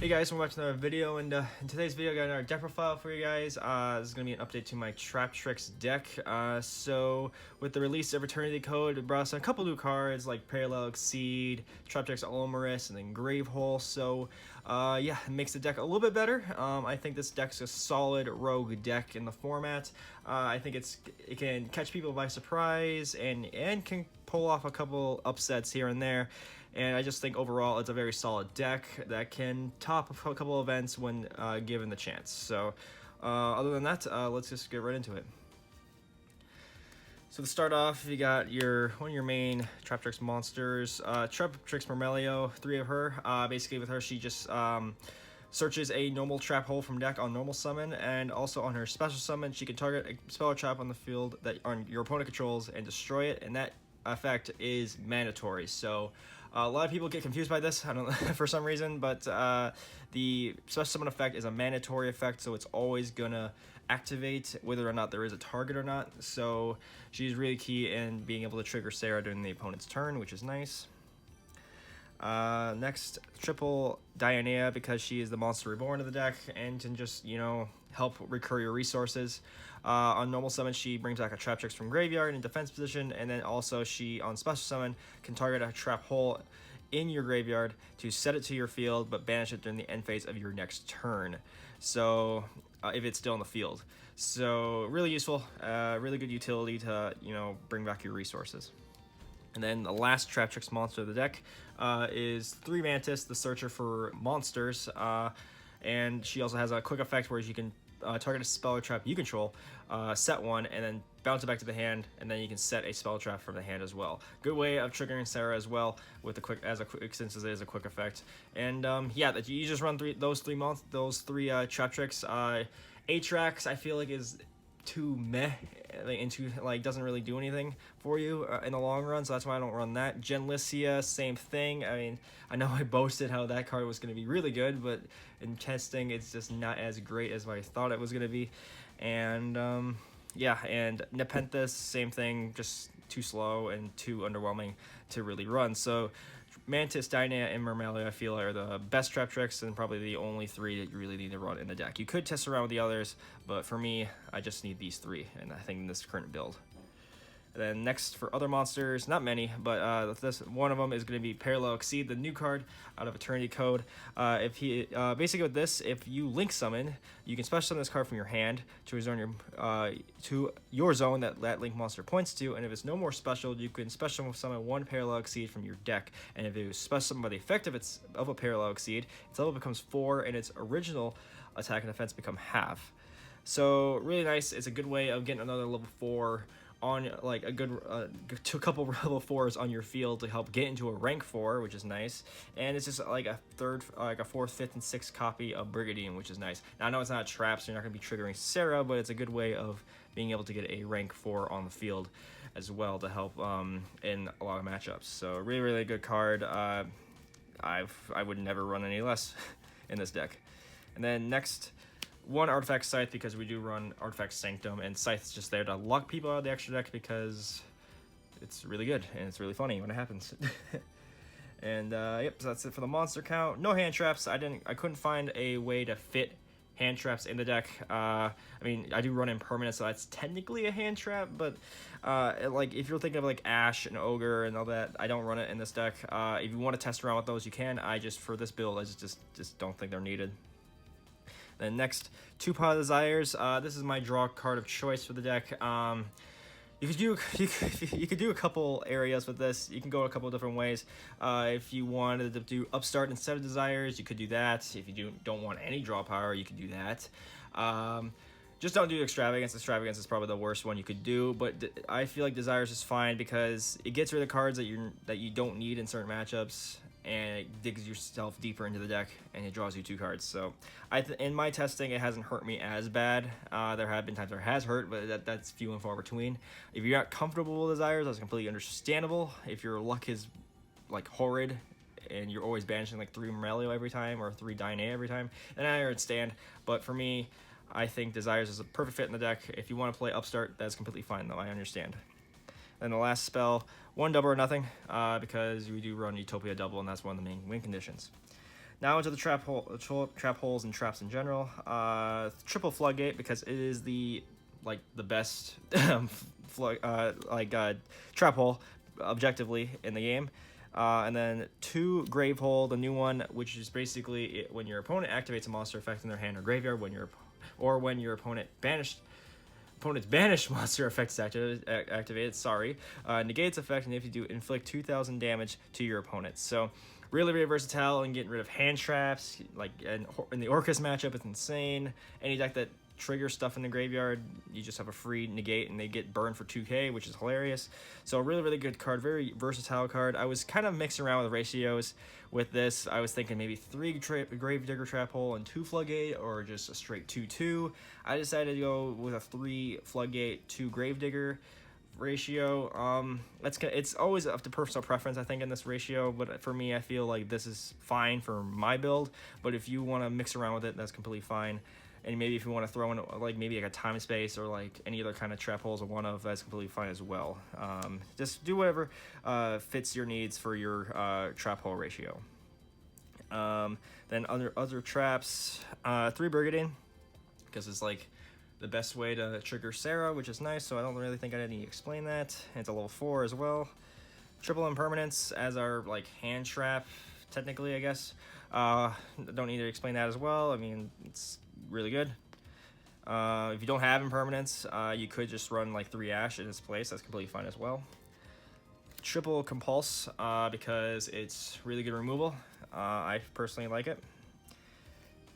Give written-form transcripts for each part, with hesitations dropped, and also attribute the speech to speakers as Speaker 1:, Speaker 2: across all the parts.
Speaker 1: Hey guys, welcome back to another video, and in today's video I got another deck profile for you guys. This is going to be an update to my Traptrix deck. So with the release of Eternity Code, it brought us a couple new cards like Parallel Exceed, Traptrix Omerous, and then Gravehole. So yeah, it makes the deck a little bit better. I think this deck's a solid rogue deck in the format. I think it can catch people by surprise and can pull off a couple upsets here and there. And I just think overall it's a very solid deck that can top a couple events when given the chance. So other than that, let's just get right into it. So to start off, you got one of your main Traptrix monsters, Traptrix Mermelio, 3 of her. Basically with her, she just searches a normal trap hole from deck on normal summon, and also on her special summon, she can target a spell or trap on the field that your opponent controls and destroy it, and that effect is mandatory. So a lot of people get confused by this, I don't know, for some reason, but the special summon effect is a mandatory effect, so it's always gonna activate whether or not there is a target or not. So she's really key in being able to trigger Sarah during the opponent's turn, which is nice. Next, triple Dionea, because she is the monster reborn of the deck and can just, help recur your resources. On normal summon, she brings back a Traptrix from graveyard in defense position, and then also she, on special summon, can target a trap hole in your graveyard to set it to your field, but banish it during the end phase of your next turn. So, if it's still in the field. So, really useful, really good utility to, bring back your resources. And then the last Traptrix monster of the deck is 3 Mantis, the Searcher for monsters, and she also has a quick effect where you can target a spell or trap you control, set one, and then bounce it back to the hand, and then you can set a spell trap from the hand as well. Good way of triggering Sarah as well with since it is a quick effect. And yeah, you just run those three Traptrix. Atrax I feel like is too meh, doesn't really do anything for you in the long run, so that's why I don't run that. Genlissia, same thing. I mean, I know I boasted how that card was going to be really good, but in testing it's just not as great as I thought it was going to be. And yeah, and Nepenthes, same thing, just too slow and too underwhelming to really run. So Mantis, Dionea, and Mermelio I feel are the best Traptrix, and probably the only 3 that you really need to run in the deck. You could test around with the others, but for me, I just need these 3, and I think in this current build. And then next for other monsters, not many, but one of them is going to be Parallel Exceed, the new card out of Eternity Code. Basically with this, if you link summon, you can special summon this card from your hand to your zone that link monster points to, and if it's no more special, you can special summon 1 Parallel Exceed from your deck. And if it was special summoned by the effect of a Parallel Exceed, its level becomes 4, and its original attack and defense become half. So really nice. It's a good way of getting another level 4 on a couple level 4s on your field to help get into a rank 4, which is nice. And it's just like a 4th, 5th, and 6th copy of Brigandine, which is nice. Now I know it's not a trap, so you're not going to be triggering Sarah, but it's a good way of being able to get a rank 4 on the field as well to help in a lot of matchups. So really good card. I would never run any less in this deck. And then next, 1 Artifact Scythe, because we do run Artifact Sanctum, and Scythe's just there to lock people out of the extra deck because it's really good and it's really funny when it happens. And yep, so that's it for the monster count. No hand traps. I couldn't find a way to fit hand traps in the deck. I mean, I do run Impermanence, so that's technically a hand trap, but if you're thinking of Ash and Ogre and all that, I don't run it in this deck. If you want to test around with those, you can. For this build, I just don't think they're needed. Then next, 2 Pot of Desires. This is my draw card of choice for the deck. You could do a couple areas with this. You can go a couple different ways. If you wanted to do Upstart instead of Desires, you could do that. If you don't want any draw power, you could do that. Just don't do Extravagance. Extravagance is probably the worst one you could do, but I feel like Desires is fine because it gets rid of cards that you don't need in certain matchups, and it digs yourself deeper into the deck, and it draws you 2 cards. So in my testing, it hasn't hurt me as bad. There have been times where it has hurt, but that's few and far between. If you're not comfortable with Desires, that's completely understandable. If your luck is horrid and you're always banishing 3 Mermelio every time or 3 Dionea every time, then I understand. But for me, I think Desires is a perfect fit in the deck. If you want to play Upstart, that's completely fine though, I understand. Then the last spell, 1 double or nothing, because we do run Utopia double, and that's one of the main win conditions. Now into the trap holes and traps in general. Triple floodgate because it is the best trap hole objectively in the game. And then 2 grave hole, the new one, which is basically when your opponent activates a monster effect in their hand or graveyard, when your opponent's banished monster effect is activated. Negates effect, and if you do, inflict 2,000 damage to your opponent. So really, really versatile and getting rid of hand traps. In the Orcus matchup, it's insane. Any deck that triggers stuff in the graveyard, you just have a free negate and they get burned for 2k, which is hilarious. So a really, really good card, very versatile card. I was kind of mixing around with ratios with this. I was thinking maybe 3 Gravedigger Trap Hole and 2 Floodgate, or just a straight 2-2. I decided to go with a 3 Floodgate, 2 Gravedigger ratio. It's always up to personal preference, I think, in this ratio, but for me, I feel like this is fine for my build. But if you want to mix around with it, that's completely fine. And maybe if you want to throw in maybe a time space or any other kind of trap holes or one of, that's completely fine as well. Just do whatever fits your needs for your trap hole ratio. Then other traps, 3 Brigadine, because it's the best way to trigger Sarah, which is nice, so I don't really think I need to explain that. And it's a level 4 as well. Triple Impermanence as our hand trap, technically, I guess. Don't need to explain that as well. I mean, it's really good. If you don't have Impermanence, you could just run 3 Ash in its place. That's completely fine as well. Triple Compulse, because it's really good removal. I personally like it.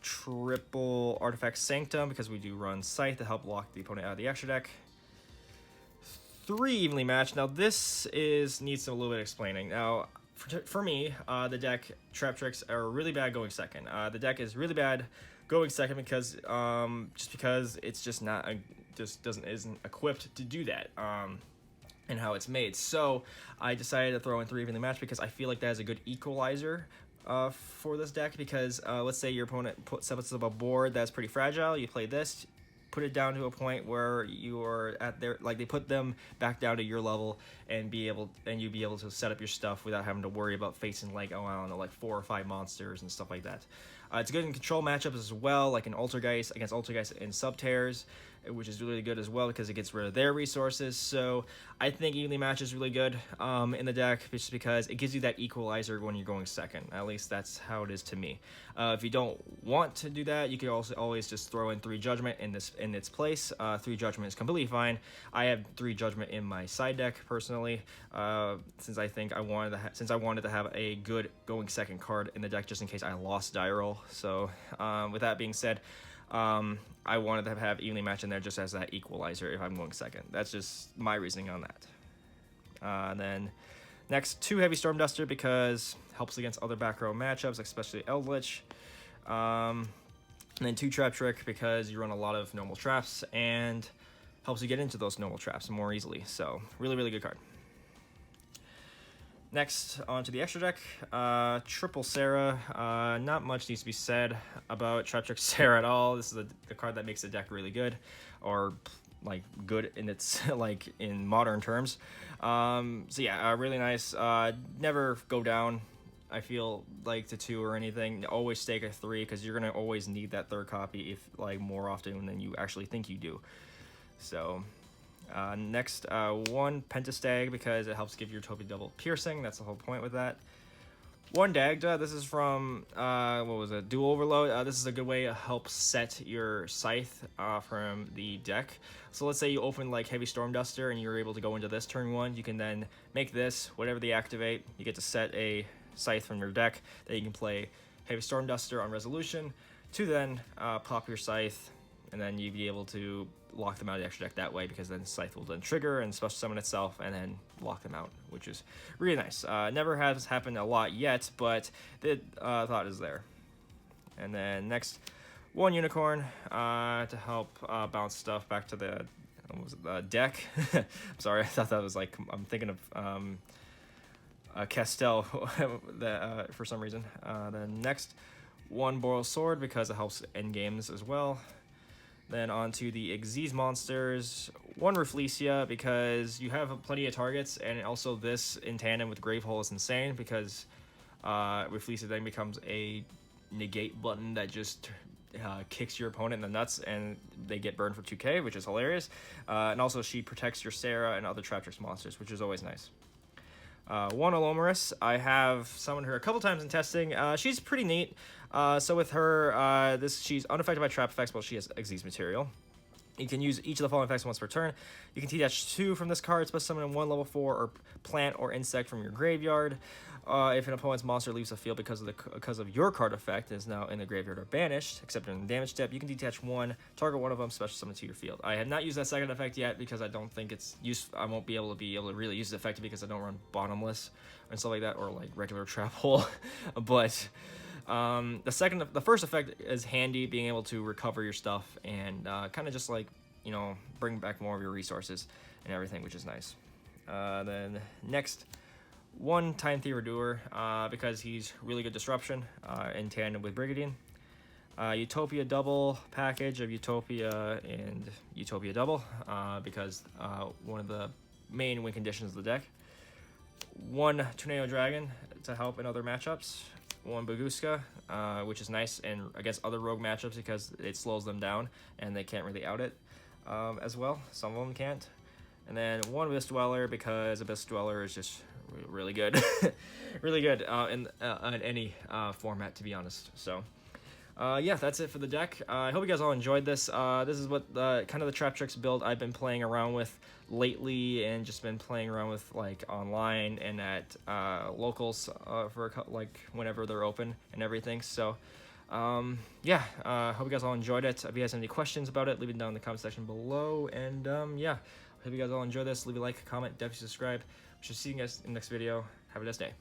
Speaker 1: Triple Artifact Sanctum, because we do run Scythe to help lock the opponent out of the extra deck. 3 Evenly Matched. Now this needs a little bit of explaining. Now for me, the deck Traptrix are really bad going second. The deck is really bad going second because it's just isn't equipped to do that. And how it's made. So I decided to throw in 3 Evenly Matched because I feel like that is a good equalizer for this deck, because let's say your opponent sets up a board that's pretty fragile. You play this, put it down to a point where you are at their, they put them back down to your level, and you'd be able to set up your stuff without having to worry about facing I don't know, 4 or 5 monsters and stuff like that. It's good in control matchups as well, like in Altergeist, against Altergeist and Subtears, which is really good as well because it gets rid of their resources. So I think Evenly Matched is really good in the deck, just because it gives you that equalizer when you're going second. At least that's how it is to me. If you don't want to do that, you could also always just throw in 3 Judgment in its place. 3 Judgment is completely fine. I have 3 Judgment in my side deck personally, since I wanted to have a good going second card in the deck just in case I lost die roll. So with that being said, I wanted to have Evenly Matched in there just as that equalizer if I'm going second. That's just my reasoning on that. And then next, 2 Heavy Storm Duster, because helps against other back row matchups, especially Eldritch. And then 2 Trap Trick, because you run a lot of normal traps and helps you get into those normal traps more easily. So really, really good card. Next, on to the extra deck, Triple Sarah. Not much needs to be said about Traptrix Sarah at all. This is the card that makes the deck really good, or good in its in modern terms. So yeah, really nice. Never go down, I feel to 2 or anything. Always stake a 3, because you're gonna always need that 3rd copy if more often than you actually think you do. So. Next, 1 Pentastag, because it helps give your Utopia double piercing. That's the whole point with that. 1 Dagda. This is from Dual Overload. This is a good way to help set your Scythe from the deck. So let's say you open Heavy Storm Duster and you're able to go into this turn 1. You can then make this, whatever they activate, you get to set a Scythe from your deck that you can play Heavy Storm Duster on resolution to then pop your Scythe, and then you'd be able to lock them out of the extra deck that way, because then Scythe will then trigger and special summon itself and then lock them out, which is really nice. Never has happened a lot yet, but the thought is there. And then next, 1 Unicorn to help bounce stuff back to the deck. I'm sorry, I thought that was I'm thinking of Castell for some reason. Then next, 1 Boral Sword, because it helps end games as well. Then on to the Xyz monsters. 1 Rafflesia, because you have plenty of targets, and also this in tandem with Gravehole is insane, because Rafflesia then becomes a negate button that just kicks your opponent in the nuts and they get burned for 2k, which is hilarious. And also she protects your Sarah and other Traptrix monsters, which is always nice. One Alomaris, I have summoned her a couple times in testing. She's pretty neat. So with her, she's unaffected by trap effects, but she has Xyz material. You can use each of the following effects once per turn. You can TDH 2 from this card, special summon 1 level 4 or plant or insect from your graveyard. If an opponent's monster leaves the field because of your card effect is now in the graveyard or banished, except in the damage step, you can detach 1, target one of them, special summon to your field. I have not used that second effect yet because I don't think it's useful. I won't be able to really use the effect because I don't run bottomless and stuff like that, or like regular trap hole. But the first effect is handy, being able to recover your stuff and kind of just like, you know, bring back more of your resources and everything, which is nice. Then next, one Time Thiever Doer, because he's really good disruption in tandem with Brigadier. Utopia double package of Utopia and Utopia double, because one of the main win conditions of the deck. One Tornado Dragon to help in other matchups. One Baguska, which is nice and against other rogue matchups because it slows them down and they can't really out it as well. Some of them can't. And then one Abyss Dweller, because Abyss Dweller is just really good. Really good in any format, to be honest. So yeah, that's it for the deck. I hope you guys all enjoyed this. This is what kind of the Traptrix build I've been playing around with lately, and just been playing around with like online and at locals for like whenever they're open and everything. So yeah, hope you guys all enjoyed it. If you guys have any questions about it, leave it down in the comment section below. And yeah, hope you guys all enjoy this. Leave a like, comment, definitely subscribe. We should see you guys in the next video. Have a nice day.